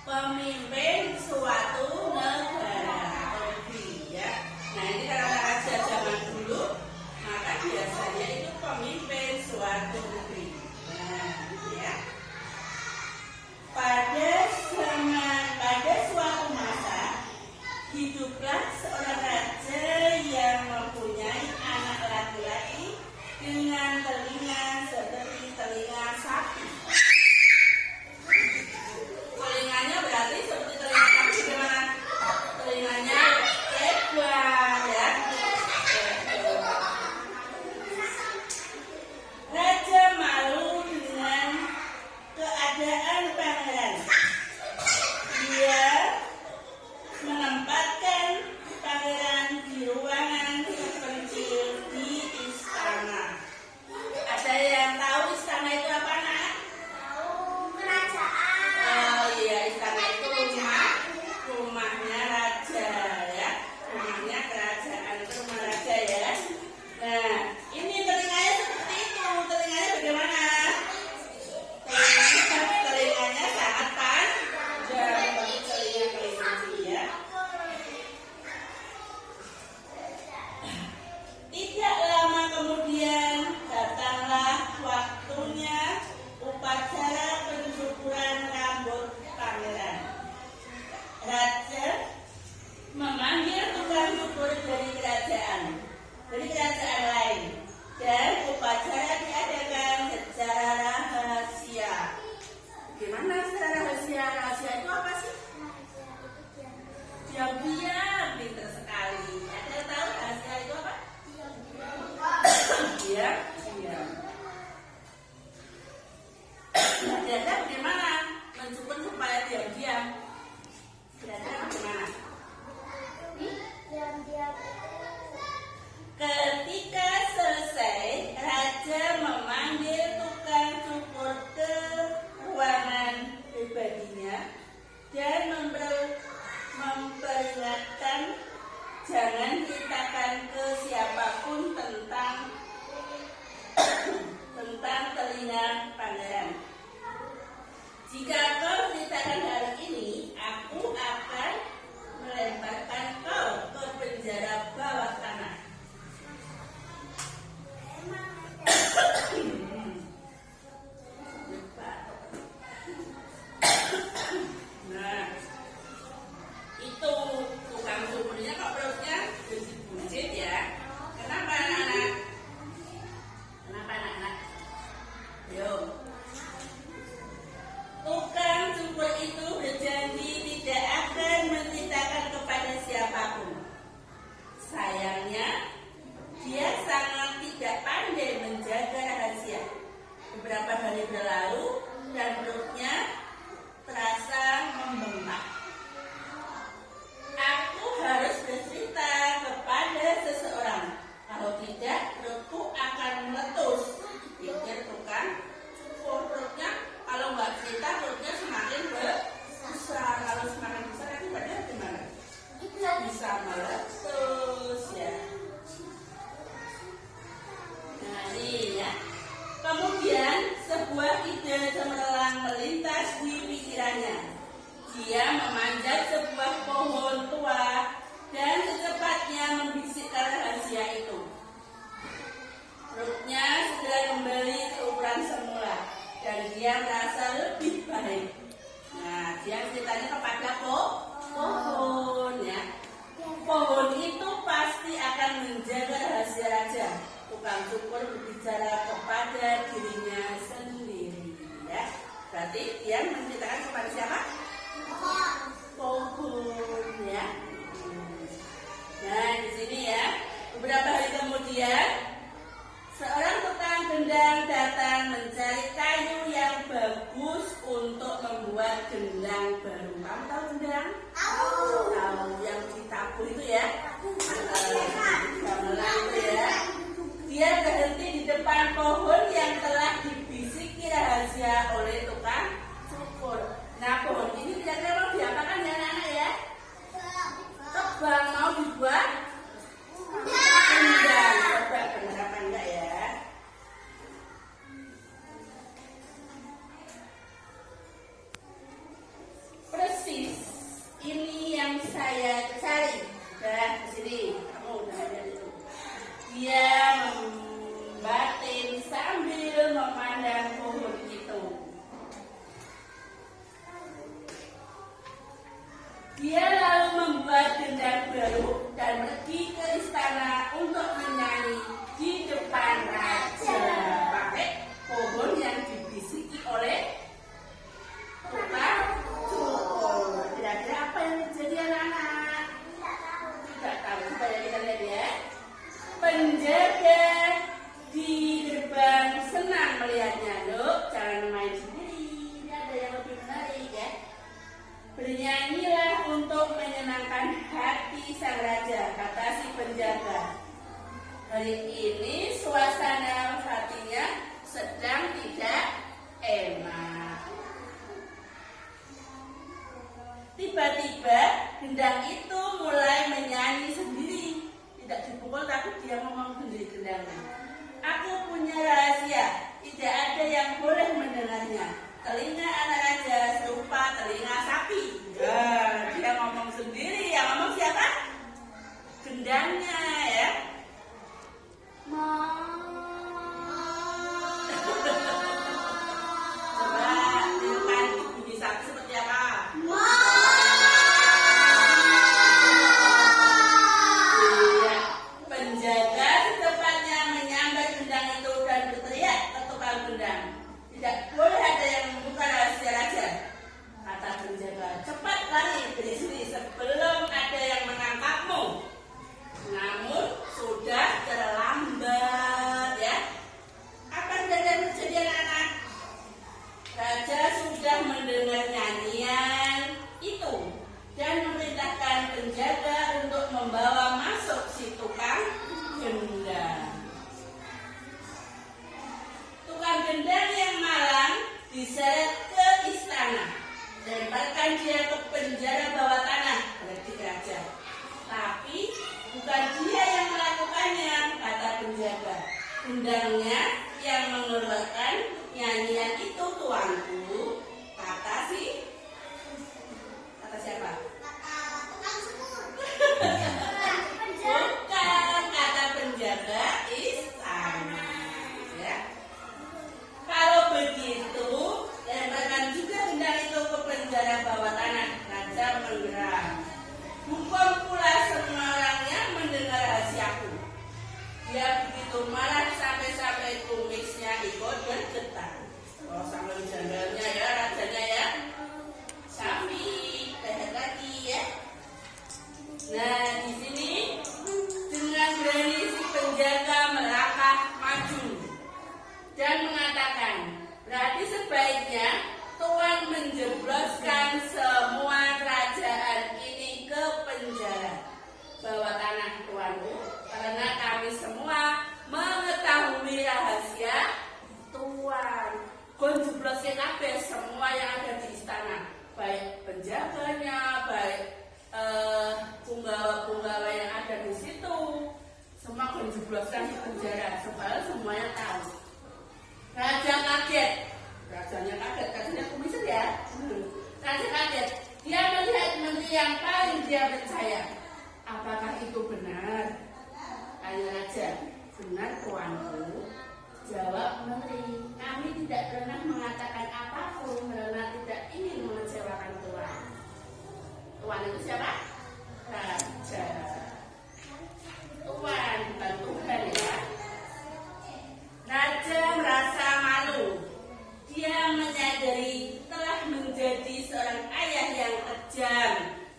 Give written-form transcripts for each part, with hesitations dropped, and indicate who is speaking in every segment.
Speaker 1: pemimpin suatu negara atau negeri ya. Nah ini karena raja zaman dulu, maka biasanya itu pemimpin suatu negeri. Nah gitu ya. Pada suatu masa hiduplah seorang raja yang mempunyai anak laki-laki dengan telinga seperti telinga sapi. Telinganya berarti seperti telinga sapi gimana? Telinganya lebar ya. Raja malu dengan keadaan pangeran. Dia menempatkan pangeran di ruangan terpencil di istana. Ada yang tahu istana itu apa, Nak?
Speaker 2: Tahu, kerajaan.
Speaker 1: Oh iya, istana itu rumahnya raja ya. Rumahnya kerajaan itu rumah raja ya. Nah, ini telinganya seperti itu. Telinganya bagaimana? Telinganya sangat panjang, seperti telinga kelinci ya. Tidak lama kemudian datanglah waktunya upacara pencukuran rambut pangeran. Raja memanggil tukang cukur dari kerajaan lain, dan upacara diadakan secara rahasia. Gimana secara rahasia? Rahasia itu apa sih? Diam-diam, pintar sekali. Ada yang tahu rahasia itu apa? Diam-diam. Kira-kira bagaimana mencukur supaya diam-diam? Kira-kira bagaimana? Ketika selesai, raja memanggil tukang cukur ke ruangan pribadinya dan memperingatkan jangan ceritakan ke siapapun tentang telinga pangeran. Jika kau ceritakan hal ini, aku akan melemparkan kau ke penjara bawah tanah. Nah, itu tukang cukurnya kok perutnya buncit ya. Kenapa anak-anak? Kenapa anak-anak? Yo. Tukang cukur itu berjanji tidak akan menceritakan kepada siapapun. Sayangnya, dia sangat tidak pandai menjaga rahasia. Beberapa hari berlalu dan perutnya terasa membengkak. Aku harus bercerita kepada seseorang. Kalau tidak, perutku akan meletus. Pikir tukang cukur. Perutnya kalau nggak cerita, perutnya semakin besar. Kalau semakin besar, akibatnya gimana? Bisa meletus ya. Nah ini ya. Kemudian sebuah ide cemerlang melintas di pikirannya. Dia memanjat sebuah pohon tua dan secepatnya membisikkan rahasia itu. Perutnya segera kembali ke ukuran semula dan dia merasa lebih baik. Nah, dia ceritanya kepada pohon ya. Pohon itu pasti akan menjaga rahasia raja. Tukang cukur berbicara kepada dirinya sendiri ya. Berarti dia menceritakan kepada siapa? Pohon ya. Nah di sini ya. Beberapa hari kemudian seorang tukang gendang datang mencari kayu yang bagus untuk membuat gendang baru. Kamu tahu gendang? Tahu yang ditabur itu ya? Gamelan itu ya. Dia berhenti di depan pohon yang telah dibisiki rahasia oleh tukang cukur. Nah pohon ini kira-kira mau diapakan ya anak-anak ya? Tebang, mau dibuat? Gendang. Coba benar apa enggak ya? Persis Dia lalu membuat gendang baru dan pergi ke istana untuk menyanyi di depan raja pakai pohon yang dibisiki oleh tukang cukur. Kira-kira apa yang terjadi anak-anak? Tidak tahu. Supaya kita lihat ya. Penjaga di gerbang senang melihatnya. Loh, jangan main sendiri. Ini ada yang lebih menarik ya. Bernyanyilah untuk menyenangkan hati sang raja, kata si penjaga. Hari ini suasana hatinya sedang tidak enak. Tiba-tiba gendang itu mulai menyanyi sendiri. Tidak dipukul tapi dia ngomong sendiri gendangnya. Aku punya rahasia, tidak ada yang boleh mendengarnya. Telinga anak raja serupa telinga sapi. Ya, dia ngomong sendiri. Yang ngomong siapa? Gendangnya ya. Coba tirukan bunyi sapi seperti apa? Iya. Penjaga secepatnya menyambar gendang itu dan berteriak ke tukang gendang. Tidak boleh ada yang membuka rahasia raja, kata penjaga. Cepat lari dari sini sebelum ada yang menangkapmu. Namun sudah terlambat ya. Apa yang terjadi anak-anak? Raja sudah mendengar nyanyian itu dan memerintahkan penjaga untuk membawa masuk si tukang gendang. Tukang gendang yang malang diseret ke istana dan bahkan dia ke penjara bawah tanah, berarti raja. Tapi bukan dia yang melakukannya, kata penjaga. Gendangnya yang mengeluarkan nyanyian itu tuanku, kata siapa? Bukan, kata penjaga istana. Ya. Kalau begitu, lemparkan juga gendang itu ke penjara bawah tanah. Raja menggeram. Hukum pula semua orangnya mendengar rahasiaku. Dia begitu marah sampai kumisnya ikut bergetar. Oh, sampai janggalnya ya rajanya ya. Sapi, lihat lagi ya. Nah, di sini dengan berani si penjaga melangkah maju dan mengatakan, berarti sebaiknya Tuan menjebloskan semua kerajaan ini ke penjara bawah tanah tuanku, karena kami semua mengetahui rahasia Tuan. Kon jebloskan kabeh semua yang ada di istana, baik penjaganya, baik punggawa-punggawa yang ada di situ, semua kon jebloskan di penjara supaya semuanya tahu. Raja kaget. Rajanya kaget, rajanya kumisan ya. Raja kaget. Dia melihat menteri yang paling dia percaya. Apakah itu benar? Tanya raja. Benar tuanku. Jawab menteri. Kami tidak pernah mengatakan apapun karena tidak ingin mengecewakan Tuan. Tuan itu siapa? Raja. Tuan, bukan Tuhan ya. Raja merasa malu. Dia menyadari telah menjadi seorang ayah yang kejam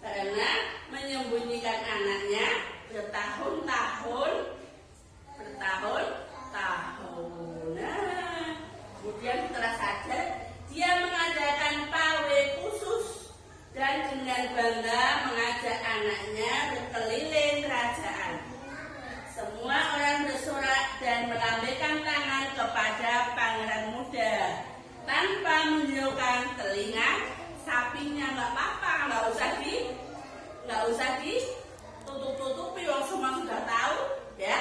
Speaker 1: karena menyembunyikan anaknya bertahun-tahun. Nah, kemudian setelah sadar, dia mengadakan pawai khusus dan dengan bangga mengajak anaknya berkeliling kerajaan. Semua orang bersorak dan melambaikan tangan kepada pangeran muda tanpa menunjukkan telinga sapinya. Nggak apa-apa, nggak usah ditutup-tutupi, orang semua sudah tahu ya.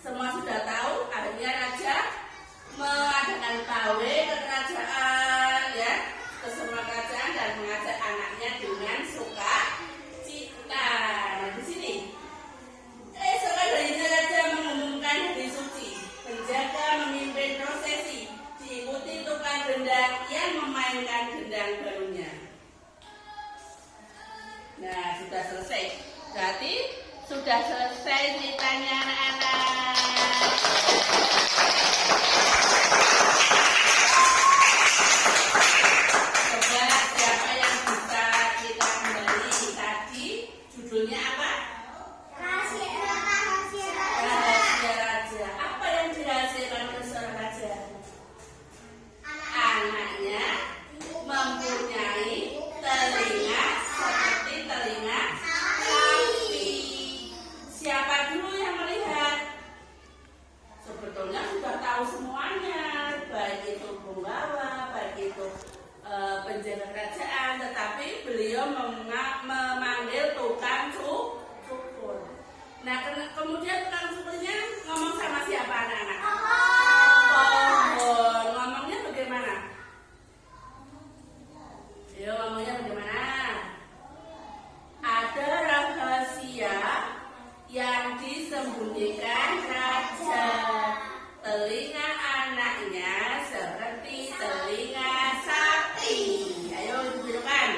Speaker 1: Semua sudah tahu. Akhirnya raja mengadakan pawai ke kerajaan ya, ke semua kerajaan dan mengajak anaknya dengan sukacita. Nah, di sini esok harinya raja mengumumkan hari suci. Penjaga memimpin prosesi, diikuti tukang gendang yang memainkan gendang barunya. sudah selesai. Berarti sudah selesai ceritanya anak-anak. Coba siapa yang bisa kita kembali tadi? Judulnya apa?
Speaker 2: Rahasia raja.
Speaker 1: Rahasia Raja. Apa yang dirahasiakan oleh seorang raja? Anaknya mempunyai telinga seperti telinga sapi. Siapa dulu yang melihat? Sebetulnya sudah tahu semuanya, baik itu penggawa, baik itu penjaga kerajaan, tetapi beliau memanggil tukang cukur. Nah, kemudian tukang cukurnya ngomong sama siapa anak-anak? Pohon. Ngomongnya bagaimana? Yo, ngomongnya bagaimana? Ada rahasia yang disembunyikan raja. Telinga anaknya seperti telinga sapi. Ayo tunjukkan.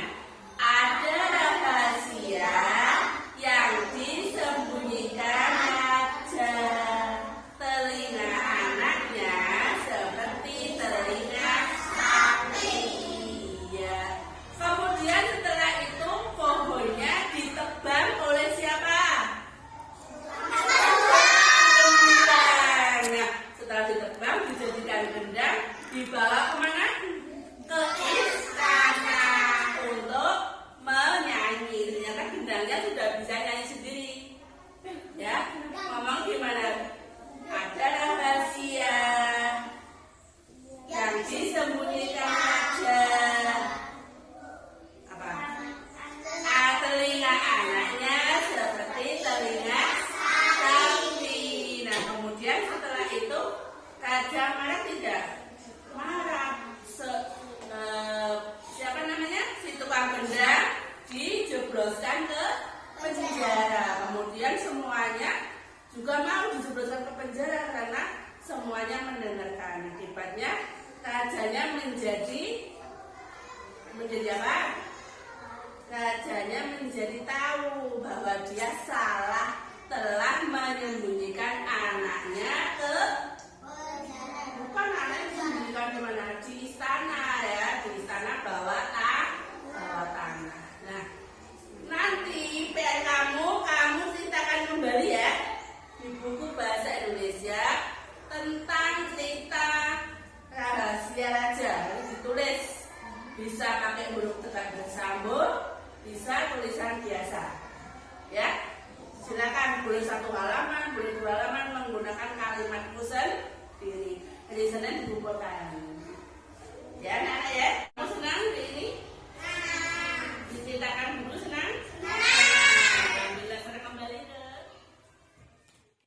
Speaker 1: Ada rahasia yang disembunyikan raja. Telinga anaknya seperti telinga sapi. Ya. Kemudian setelah itu pohonnya ditebang oleh siapa? Gendang. Nah, setelah ditebang dijadikan gendang, dibawa kemana? Ke istana untuk menyanyi. Ternyata gendangnya sudah bisa nyanyi sendiri. Ya, ngomong gimana? Ada rahasia yang disembunyikan raja. Apa? Telinga anaknya seperti telinga sapi. Nah, kemudian setelah itu raja marah tidak? Marah. Siapa namanya? Si tukang gendang dijebloskan ke penjara. Kemudian semuanya juga mau dijebloskan ke penjara karena semuanya mendengarkan. Akibatnya rajanya menjadi apa? Rajanya menjadi tahu bahwa dia salah, telah menyembunyikan anaknya ke bukan anaknya disembunyikan di mana? Di istana ya, di istana bawah tanah. Nah, nanti PR kamu ceritakan kembali ya di buku bahasa Indonesia tentang cerita rahasia raja. Harus ditulis, bisa pakai huruf tegak bersambung, bisa tulisan biasa. Ya, silakan, boleh 1 halaman, boleh 2 halaman menggunakan kalimat sendiri. Hari Senin dikumpulkan. Ya, anak-anak ya, kamu senang hari ini?